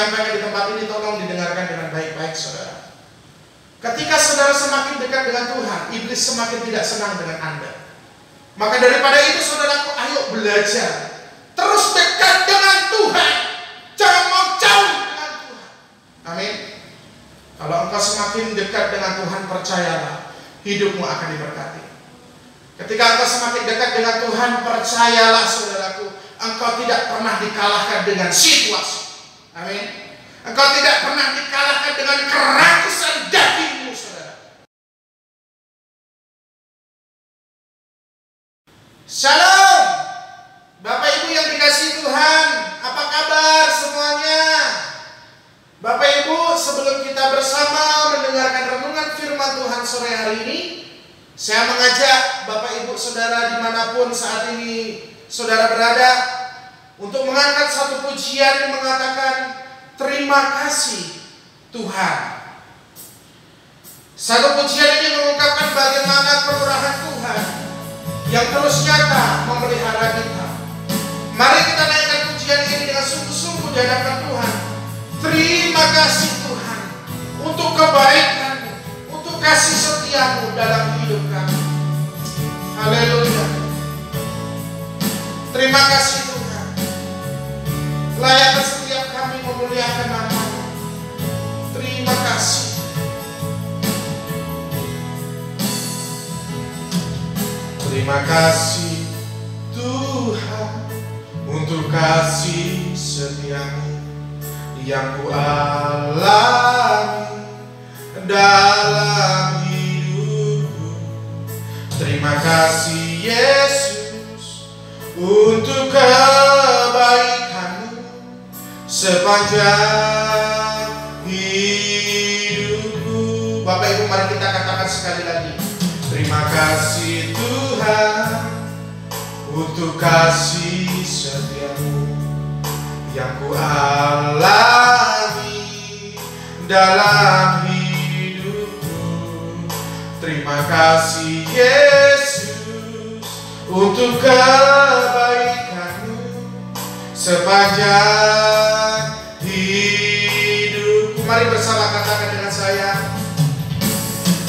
menyampaikan di tempat ini, tolong didengarkan dengan baik-baik, saudara. Ketika saudara semakin dekat dengan Tuhan, iblis semakin tidak senang dengan Anda. Maka daripada itu, saudaraku, ayo belajar terus dekat dengan Tuhan. Jangan mau jauh dengan Tuhan. Amin. Kalau engkau semakin dekat dengan Tuhan, percayalah, hidupmu akan diberkati. Ketika engkau semakin dekat dengan Tuhan, percayalah, saudaraku, engkau tidak pernah dikalahkan dengan situasi. Amin. Engkau tidak pernah dikalahkan dengan kerakusan dagingmu, saudara. Shalom, Bapak Ibu yang dikasihi Tuhan, apa kabar semuanya? Bapak Ibu, sebelum kita bersama mendengarkan renungan firman Tuhan sore hari ini, saya mengajak Bapak Ibu Saudara dimanapun saat ini saudara berada, untuk mengangkat satu pujian yang mengatakan, terima kasih Tuhan. Satu pujian ini mengungkapkan bagaimana kemurahan Tuhan yang terus nyata memelihara kita. Mari kita naikkan pujian ini dengan sungguh-sungguh di hadapan Tuhan. Terima kasih Tuhan untuk kebaikan-Mu, untuk kasih setia-Mu dalam hidup kami. Haleluya. Terima kasih Tuhan. Layaknya setiap kami memuliakan nama-Mu. Terima kasih. Terima kasih Tuhan untuk kasih setia-Mu yang ku alami dalam hidupku. Terima kasih Yesus untuk kebaikan-Mu sepanjang hidupku. Bapak Ibu, mari kita katakan sekali lagi. Terima kasih Tuhan untuk kasih setia-Mu yang ku alami dalam hidupku. Terima kasih Yesus untuk kebaikan-Mu sepanjang hidupku. Mari bersama katakan dengan saya.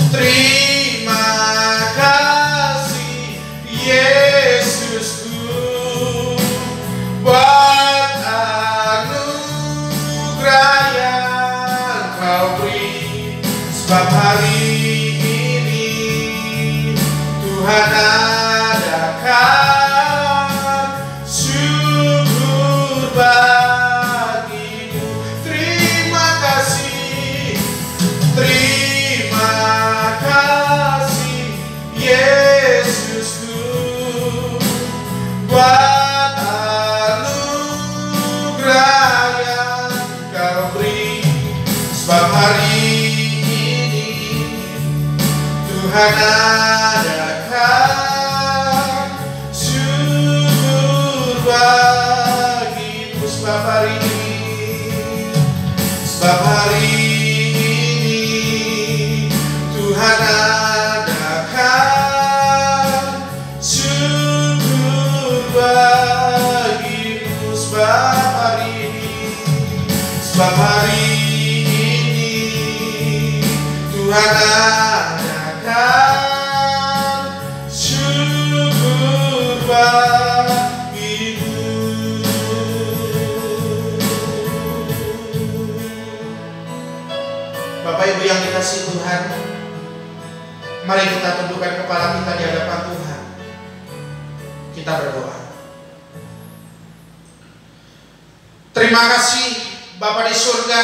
Terima kasih Yesusku buat anugerah yang Kau beri. Sebab hari ini Tuhan adakan syukur bagimu. Terima kasih, terima kasih Yesusku buat anugerah yang Kau beri. Sebab hari ini Tuhan adakan syukur bagimu. Sebab hari ini, sebab hari ini Tuhan adakan syukur bagimu. Sebab hari ini, sebab hari ini Tuhan adakan syukur bagimu. Bapak Ibu yang dikasihi Tuhan, mari kita tundukkan kepala kita di hadapan Tuhan. Kita berdoa. Terima kasih Bapa di surga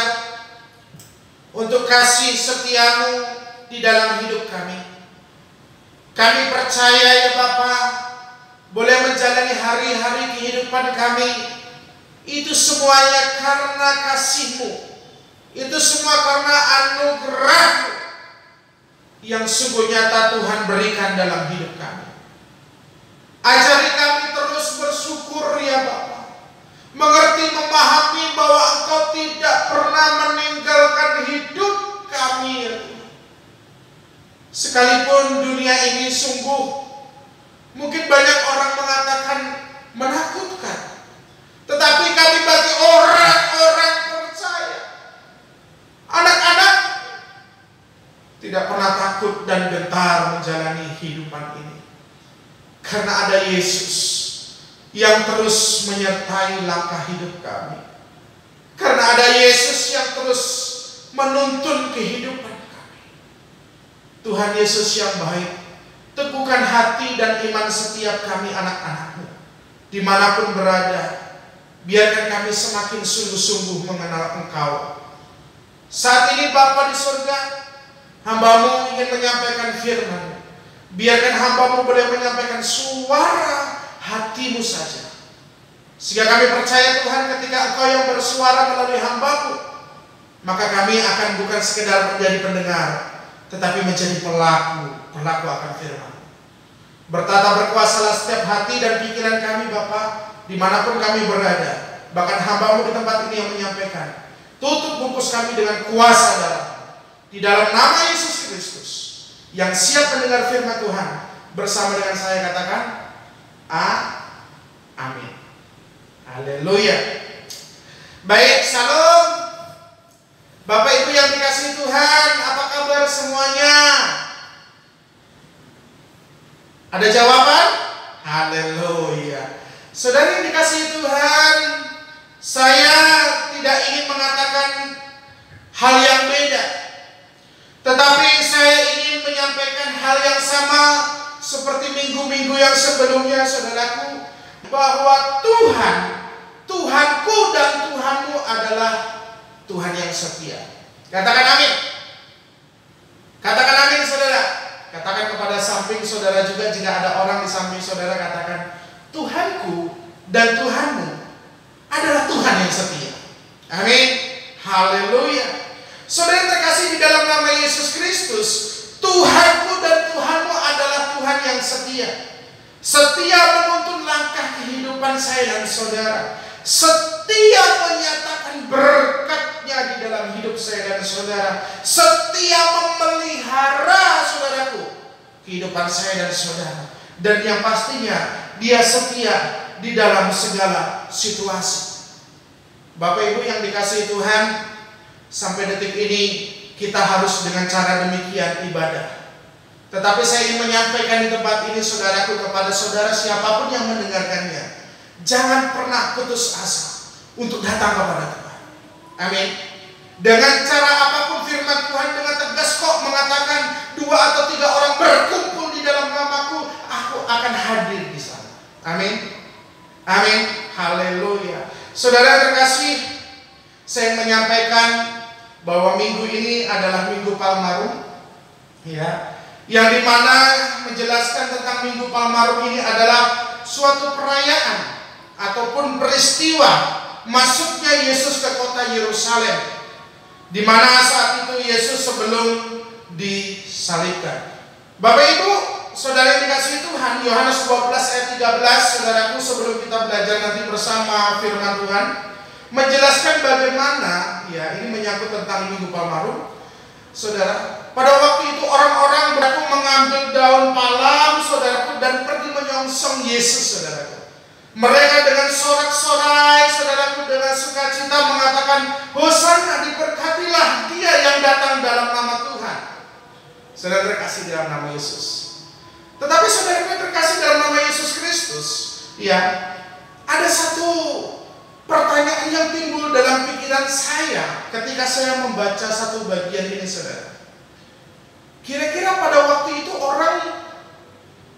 untuk kasih setia-Mu di dalam hidup kami. Kami percaya ya Bapa, boleh menjalani hari-hari kehidupan kami, itu semuanya karena kasih-Mu. Itu semua karena anugerah-Mu yang sungguh nyata Tuhan berikan dalam hidup kami. Ajari kami terus bersyukur ya Bapa, mengerti, memahami bahwa Engkau tidak pernah meninggalkan hidup kami ya Tuhan. Sekalipun dunia ini sungguh mungkin banyak orang mengatakan menakutkan, tetapi kami bagi orang-orang percaya takut dan gentar menjalani hidupan ini. Karena ada Yesus yang terus menyertai langkah hidup kami. Karena ada Yesus yang terus menuntun kehidupan kami. Tuhan Yesus yang baik, teguhkan hati dan iman setiap kami anak-anak-Mu. Dimanapun berada, biarkan kami semakin sungguh-sungguh mengenal Engkau. Saat ini Bapa di surga, hamba-Mu ingin menyampaikan firman. Biarkan hamba-Mu boleh menyampaikan suara hati-Mu saja. Sehingga kami percaya Tuhan, ketika Engkau yang bersuara melalui hamba-Mu, maka kami akan bukan sekedar menjadi pendengar, tetapi menjadi pelaku akan firman. Bertata berkuasalah setiap hati dan pikiran kami Bapa, dimanapun kami berada. Bahkan hamba-Mu di tempat ini yang menyampaikan, tutup bungkus kami dengan kuasa darah. Di dalam nama Yesus Kristus, yang siap mendengar firman Tuhan, bersama dengan saya katakan, amin. Haleluya. Baik, salam. Bapak Ibu yang dikasihi Tuhan, apa kabar semuanya? Ada jawaban? Haleluya. Saudara yang dikasihi Tuhan, saya tidak ingin mengatakan hal yang beda, tetapi saya ingin menyampaikan hal yang sama seperti minggu-minggu yang sebelumnya, saudaraku, bahwa Tuhanku dan Tuhanmu adalah Tuhan yang setia. Katakan amin. Katakan amin, saudara. Katakan kepada samping saudara juga, jika ada orang di samping saudara, katakan, Tuhanku dan Tuhanmu adalah Tuhan yang setia. Amin. Haleluya. Saudara terkasih di dalam nama Yesus Kristus, Tuhanku dan Tuhanmu adalah Tuhan yang setia. Setia menuntun langkah kehidupan saya dan saudara. Setia menyatakan berkat-Nya di dalam hidup saya dan saudara. Setia memelihara, saudaraku, kehidupan saya dan saudara. Dan yang pastinya, Dia setia di dalam segala situasi. Bapak Ibu yang dikasihi Tuhan, sampai detik ini kita harus dengan cara demikian ibadah. Tetapi saya ingin menyampaikan di tempat ini, saudaraku, kepada saudara siapapun yang mendengarkannya, jangan pernah putus asa untuk datang kepada Tuhan. Amin. Dengan cara apapun firman Tuhan dengan tegas kok mengatakan 2 atau 3 orang berkumpul di dalam namaku, aku akan hadir di sana. Amin. Amin. Haleluya. Saudara terkasih, saya menyampaikan bahwa minggu ini adalah Minggu Palmarum, ya, yang dimana menjelaskan tentang Minggu Palmarum ini adalah suatu perayaan ataupun peristiwa masuknya Yesus ke kota Yerusalem, di mana saat itu Yesus sebelum disalibkan. Bapak Ibu, saudara yang dikasihi Tuhan, Yohanes 12 ayat 13, saudaraku, sebelum kita belajar nanti bersama firman Tuhan, menjelaskan bagaimana, ya, ini menyangkut tentang Minggu Palmarum. Saudara, pada waktu itu orang-orang berlaku mengambil daun palem, saudaraku, dan pergi menyongsong Yesus, saudaraku. Mereka dengan sorak-sorai, saudaraku, dengan sukacita mengatakan, Hosana, diberkatilah Dia yang datang dalam nama Tuhan. Saudara terkasih dalam nama Yesus. Tetapi saudara terkasih dalam nama Yesus Kristus, ya, ada satu pertanyaan yang timbul dalam pikiran saya ketika saya membaca satu bagian ini, saudara. Kira-kira pada waktu itu orang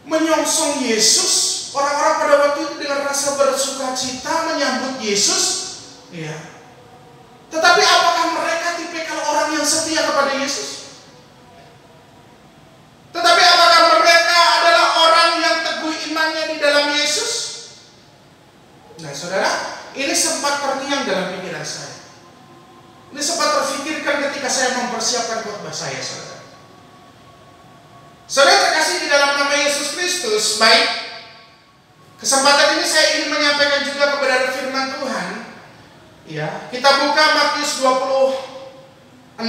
menyongsong Yesus, orang-orang pada waktu itu dengan rasa bersukacita menyambut Yesus, ya. Tetapi apakah mereka tipikal orang yang setia kepada Yesus? Tetapi apakah mereka adalah orang yang teguh imannya di dalam Yesus? Nah, saudara, ini sempat terngiang dalam pikiran saya. Ini sempat terfikirkan ketika saya mempersiapkan khotbah saya, saudara. Saudara terkasih di dalam nama Yesus Kristus, baik, kesempatan ini saya ingin menyampaikan juga kebenaran firman Tuhan. Ya, kita buka Matius 26,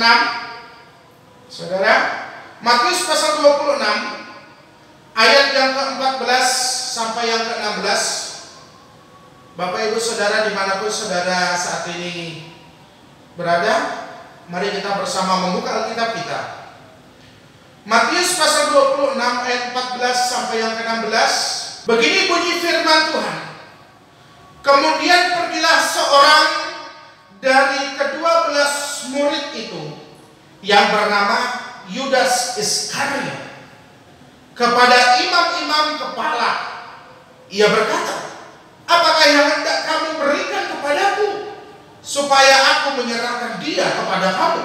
saudara. Matius pasal 26 ayat yang ke-14 sampai yang ke-16. Bapak Ibu saudara dimanapun saudara saat ini berada, mari kita bersama membuka Alkitab kita. Matius pasal 26 ayat 14 sampai yang ke-16. Begini bunyi firman Tuhan. Kemudian pergilah seorang dari ke-12 murid itu yang bernama Yudas Iskariot kepada imam-imam kepala. Ia berkata, apakah yang hendak kamu berikan kepadaku supaya aku menyerahkan dia kepada kamu?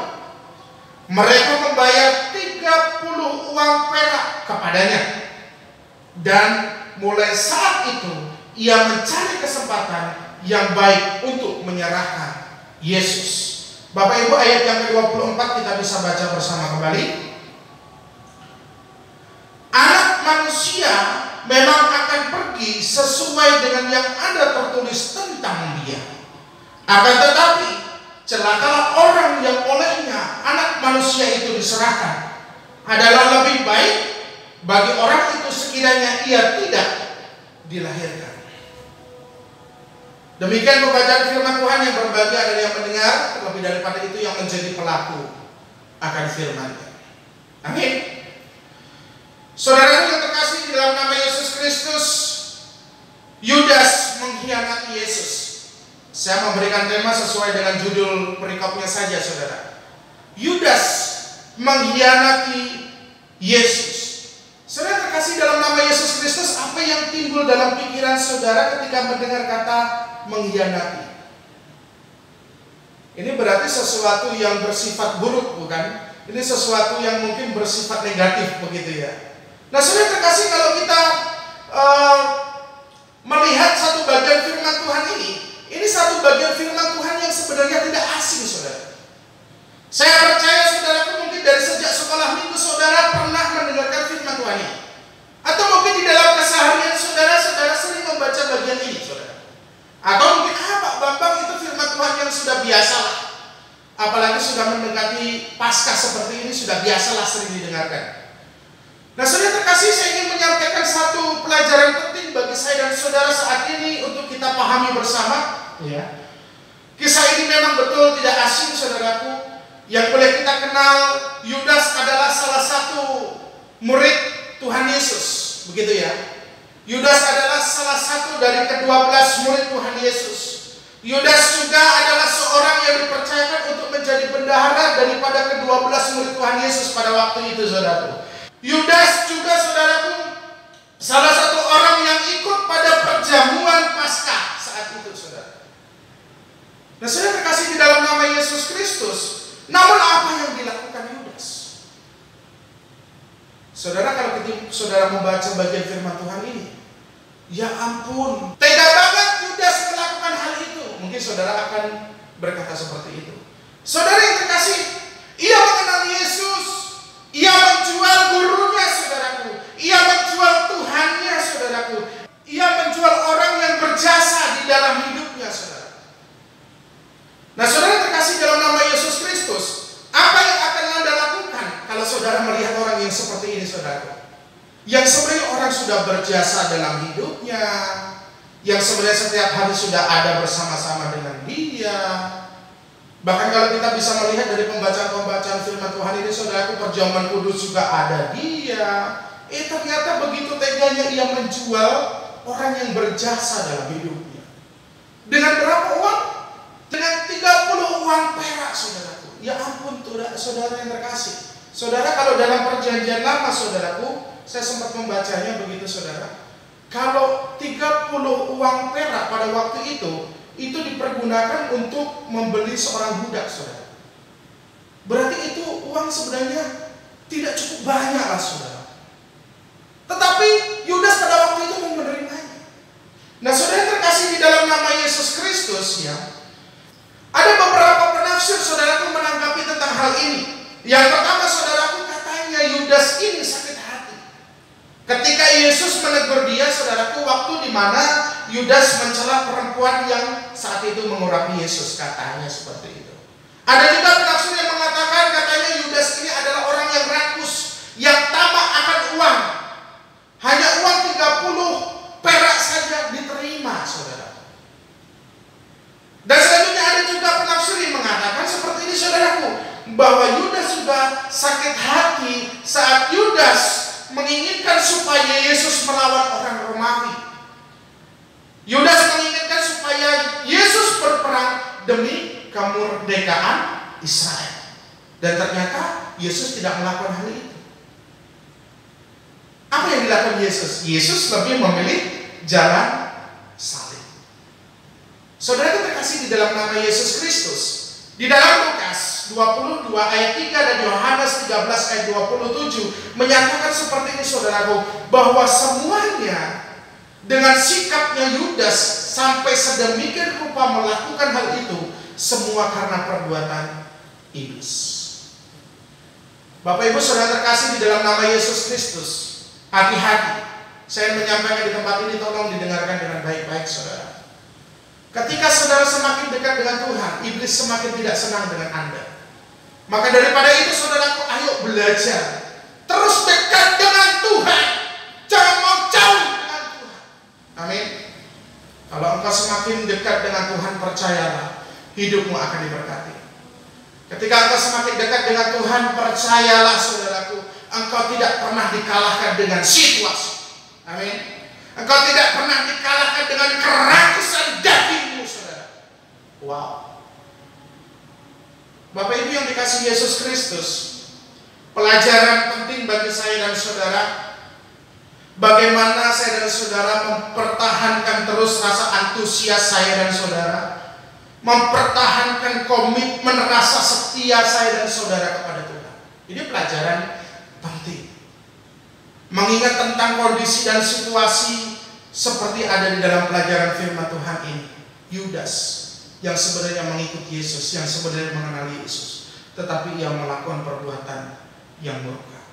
Mereka membayar 30 uang perak kepadanya. Dan mulai saat itu ia mencari kesempatan yang baik untuk menyerahkan Yesus. Bapak Ibu, ayat yang ke-24 kita bisa baca bersama kembali. Anak manusia memang akan pergi sesuai dengan yang ada tertulis tentang dia. Akan tetapi celakalah orang yang olehnya anak manusia itu diserahkan. Adalah lebih baik bagi orang itu sekiranya ia tidak dilahirkan. Demikian pembacaan firman Tuhan. Yang berbahagia adalah yang mendengar, terlebih daripada itu yang menjadi pelaku akan firman-Nya. Amin. Saudara yang terkasih di dalam nama Yesus Kristus, Yudas mengkhianati Yesus. Saya memberikan tema sesuai dengan judul perikopnya saja, saudara. Yudas mengkhianati Yesus. Saudara terkasih dalam nama Yesus Kristus, apa yang timbul dalam pikiran saudara ketika mendengar kata mengkhianati? Ini berarti sesuatu yang bersifat buruk, bukan? Ini sesuatu yang mungkin bersifat negatif, begitu ya. Nah, saudara terkasih, kalau kita melihat satu bagian firman Tuhan ini satu bagian firman Tuhan yang sebenarnya tidak asing, saudara. Saya percaya saudaraku mungkin dari sejak sekolah minggu saudara pernah mendengarkan firman Tuhan ini. Atau mungkin di dalam keseharian saudara sering membaca bagian ini, saudara. Atau mungkin Pak Bambang itu firman Tuhan yang sudah biasa lah. Apalagi sudah mendekati Paskah seperti ini, sudah biasalah sering didengarkan. Nah, saudara terkasih, saya ingin menyampaikan satu pelajaran penting bagi saya dan saudara saat ini untuk kita pahami bersama. Ya. Kisah ini memang betul tidak asing, saudaraku. Yang boleh kita kenal, Yudas adalah salah satu murid Tuhan Yesus, begitu ya. Yudas adalah salah satu dari ke-12 murid Tuhan Yesus. Yudas juga adalah seorang yang dipercayakan untuk menjadi bendahara daripada ke-12 murid Tuhan Yesus pada waktu itu, saudaraku. Yudas juga, saudaraku, salah satu orang yang ikut pada perjamuan Paskah saat itu, saudara. Nah, saudara terkasih di dalam nama Yesus Kristus, namun apa yang dilakukan Yudas? Saudara, kalau saudara membaca bagian firman Tuhan ini, ya ampun, tega banget Yudas melakukan hal itu. Mungkin saudara akan berkata seperti itu. Saudara yang terkasih, ia mengenal Yesus. Ia menjual gurunya, saudaraku. Ia menjual Tuhannya, saudaraku. Ia menjual orang yang berjasa di dalam hidupnya, saudara. Nah, saudara terkasih dalam nama Yesus Kristus, apa yang akan Anda lakukan kalau saudara melihat orang yang seperti ini, saudaraku? Yang sebenarnya orang sudah berjasa dalam hidupnya, yang sebenarnya setiap hari sudah ada bersama-sama dengan dia. Bahkan kalau kita bisa melihat dari pembacaan-pembacaan firman Tuhan ini, saudaraku, perjamuan kudus juga ada dia. Ternyata begitu teganya ia menjual orang yang berjasa dalam hidupnya. Dengan berapa uang? Dengan 30 uang perak, saudaraku. Ya ampun, saudara yang terkasih. Saudara, kalau dalam perjanjian lama, saudaraku, saya sempat membacanya begitu, saudara. Kalau 30 uang perak pada waktu itu dipergunakan untuk membeli seorang budak, saudara. Berarti itu uang sebenarnya tidak cukup banyak lah, saudara. Tetapi Yudas pada waktu itu mau menerimanya. Nah, saudara terkasih di dalam nama Yesus Kristus, ya, ada beberapa penafsir, saudaraku, menanggapi tentang hal ini. Yang pertama, saudaraku, katanya Yudas ini sakit hati ketika Yesus menegur dia, saudaraku, waktu di mana Yudas mencela perempuan yang saat itu mengurapi Yesus, katanya seperti itu. Ada juga penafsir yang mengatakan katanya Yudas ini adalah orang yang rakus, yang tamak akan uang. Hanya uang 30 perak saja diterima, saudara. Dan selanjutnya ada juga penafsir yang mengatakan seperti ini, saudaraku, bahwa Yudas juga sakit hati saat Yudas menginginkan supaya Yesus melawan orang Romawi. Yudas menginginkan supaya Yesus berperang demi kemerdekaan Israel. Dan ternyata Yesus tidak melakukan hal itu. Apa yang dilakukan Yesus? Yesus lebih memilih jalan salib. Saudara kita terkasih di dalam nama Yesus Kristus, di dalam Lukas 22 ayat 3 dan Yohanes 13 ayat 27 menyatakan seperti ini, saudaraku, bahwa semuanya dengan sikapnya Yudas sampai sedemikian rupa melakukan hal itu, semua karena perbuatan iblis. Bapak Ibu saudara terkasih di dalam nama Yesus Kristus, hati-hati. Saya menyampaikan di tempat ini, tolong didengarkan dengan baik-baik saudara. Ketika saudara semakin dekat dengan Tuhan, iblis semakin tidak senang dengan Anda. Maka daripada itu saudaraku, ayo belajar terus dekat dengan Tuhan. Jangan mau jauh dengan Tuhan. Amin. Kalau engkau semakin dekat dengan Tuhan, percayalah, hidupmu akan diberkati. Ketika engkau semakin dekat dengan Tuhan, percayalah saudaraku, engkau tidak pernah dikalahkan dengan situasi. Amin. Engkau tidak pernah dikalahkan dengan kerakusan dagingmu, saudara. Wow. Bapak Ibu yang dikasihi Yesus Kristus, pelajaran penting bagi saya dan saudara, bagaimana saya dan saudara mempertahankan terus rasa antusias saya dan saudara, mempertahankan komitmen rasa setia saya dan saudara kepada Tuhan. Ini pelajaran penting. Mengingat tentang kondisi dan situasi seperti ada di dalam pelajaran firman Tuhan ini. Yudas yang sebenarnya mengikuti Yesus, yang sebenarnya mengenali Yesus, tetapi ia melakukan perbuatan yang murka.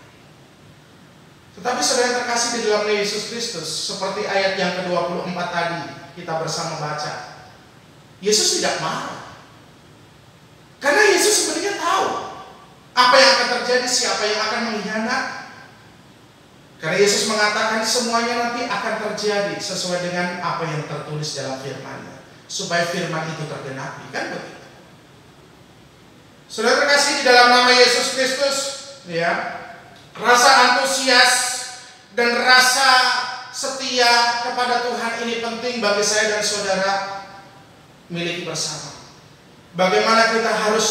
Tetapi saudara terkasih di dalam Yesus Kristus, seperti ayat yang ke-24 tadi kita bersama baca, Yesus tidak marah. Karena Yesus sebenarnya tahu apa yang akan terjadi, siapa yang akan mengkhianat. Karena Yesus mengatakan semuanya nanti akan terjadi sesuai dengan apa yang tertulis dalam firman-Nya, supaya firman itu tergenapi, kan begitu. Saudara terkasih di dalam nama Yesus Kristus, ya, rasa antusias dan rasa setia kepada Tuhan ini penting bagi saya dan saudara miliki bersama. Bagaimana kita harus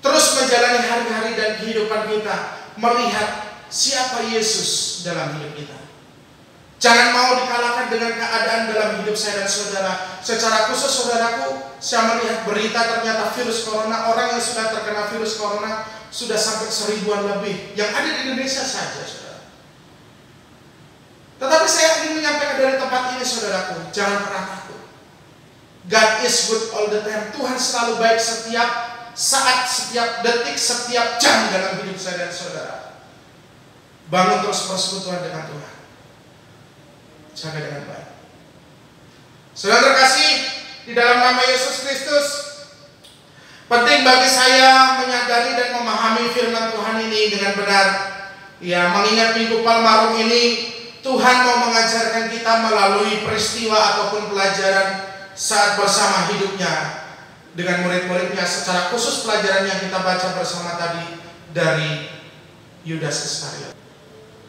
terus menjalani hari-hari dan kehidupan kita melihat siapa Yesus dalam hidup kita. Jangan mau dikalahkan dengan keadaan dalam hidup saya dan saudara. Secara khusus saudaraku, saya melihat berita ternyata virus corona, orang yang sudah terkena virus corona sudah sampai 1000-an lebih yang ada di Indonesia saja, saudara. Tetapi saya ingin menyampaikan dari tempat ini, saudaraku, jangan pernah takut. God is good all the time. Tuhan selalu baik setiap saat, setiap detik, setiap jam dalam hidup saya dan saudara. Bangun terus persekutuan dengan Tuhan. Jaga dengan baik. Saudara terkasih di dalam nama Yesus Kristus, penting bagi saya menyadari dan memahami firman Tuhan ini dengan benar. Ya, mengingat Minggu Palmarum ini Tuhan mau mengajarkan kita melalui peristiwa ataupun pelajaran saat bersama hidupnya dengan murid-muridnya, secara khusus pelajaran yang kita baca bersama tadi dari Yudas Iskariot.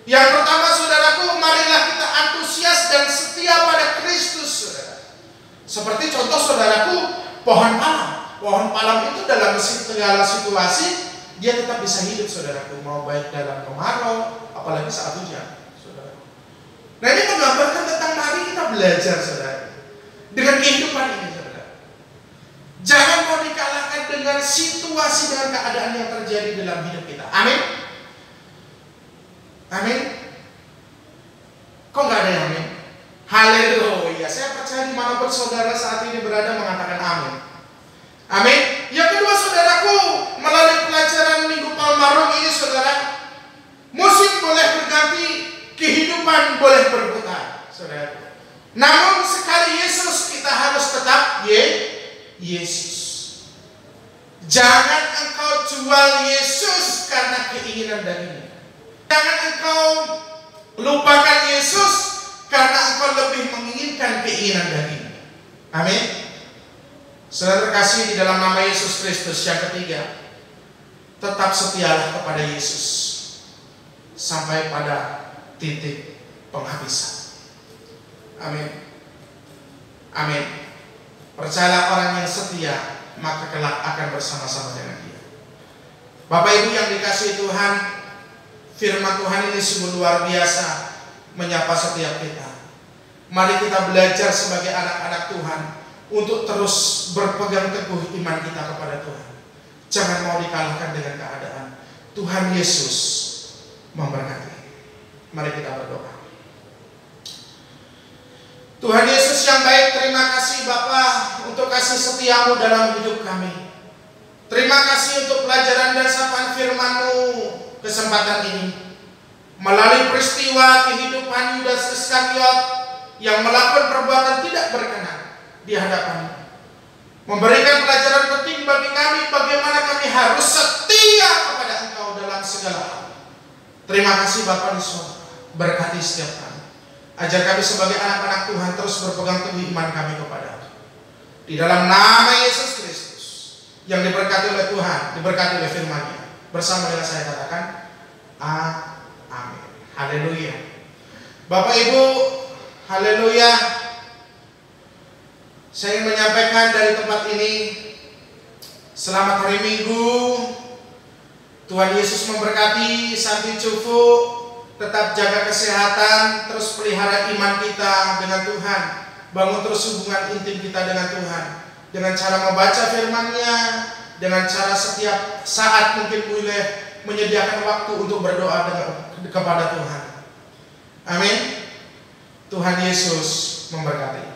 Yang pertama saudaraku, marilah kita antusias dan setia pada Kristus, saudara. Seperti contoh saudaraku, pohon palam. Pohon palam itu dalam segala situasi dia tetap bisa hidup, saudaraku. Mau baik dalam kemarau, apalagi saat hujan, saudara. Nah ini menggambarkan tentang mari kita belajar, saudara, dengan kehidupan ini, saudara. Jangan mau dikalahkan dengan situasi, dengan keadaan yang terjadi dalam hidup kita. Amin. Amin. Kok nggak ada yang amin? Haleluya. Saya percaya dimanapun saudara saat ini berada mengatakan amin. Amin. Yang kedua saudaraku, melalui pelajaran Minggu Palmarum ini saudara, musim boleh berganti, kehidupan boleh berputar, saudara. Namun sekali Yesus, kita harus tetap Yesus. Jangan engkau jual Yesus karena keinginan dagingmu. Jangan engkau lupakan Yesus karena engkau lebih menginginkan keinginan dagingmu. Amin. Saudara terkasih di dalam nama Yesus Kristus, yang ketiga, tetap setialah kepada Yesus sampai pada titik penghabisan. Amin. Amin. Percayalah orang yang setia, maka kelak akan bersama-sama dengan Dia. Bapak Ibu yang dikasihi Tuhan, firman Tuhan ini sungguh luar biasa menyapa setiap kita. Mari kita belajar sebagai anak-anak Tuhan untuk terus berpegang teguh iman kita kepada Tuhan. Jangan mau dikalahkan dengan keadaan. Tuhan Yesus memberkati. Mari kita berdoa. Tuhan Yesus yang baik, terima kasih Bapa untuk kasih setiamu dalam hidup kami. Terima kasih untuk pelajaran dan sapaan firman-Mu kesempatan ini. Melalui peristiwa kehidupan Yudas Iskariot yang melakukan perbuatan tidak berkenan di hadapan-Mu, memberikan pelajaran penting bagi kami bagaimana kami harus setia kepada Engkau dalam segala hal. Terima kasih Bapa di surga, berkati setiap kami. Ajar kami sebagai anak-anak Tuhan terus berpegang teguh iman kami kepada-Mu. Di dalam nama Yesus Kristus yang diberkati oleh Tuhan, diberkati oleh firman-Nya. Bersama dengan saya katakan amin. Haleluya. Bapak Ibu, haleluya. Saya ingin menyampaikan dari tempat ini, selamat hari Minggu. Tuhan Yesus memberkati. Sampai jumpa. Tetap jaga kesehatan, terus pelihara iman kita dengan Tuhan. Bangun terus hubungan intim kita dengan Tuhan, dengan cara membaca firman-Nya, dengan cara setiap saat mungkin boleh menyediakan waktu untuk berdoa kepada Tuhan. Amin. Tuhan Yesus memberkati.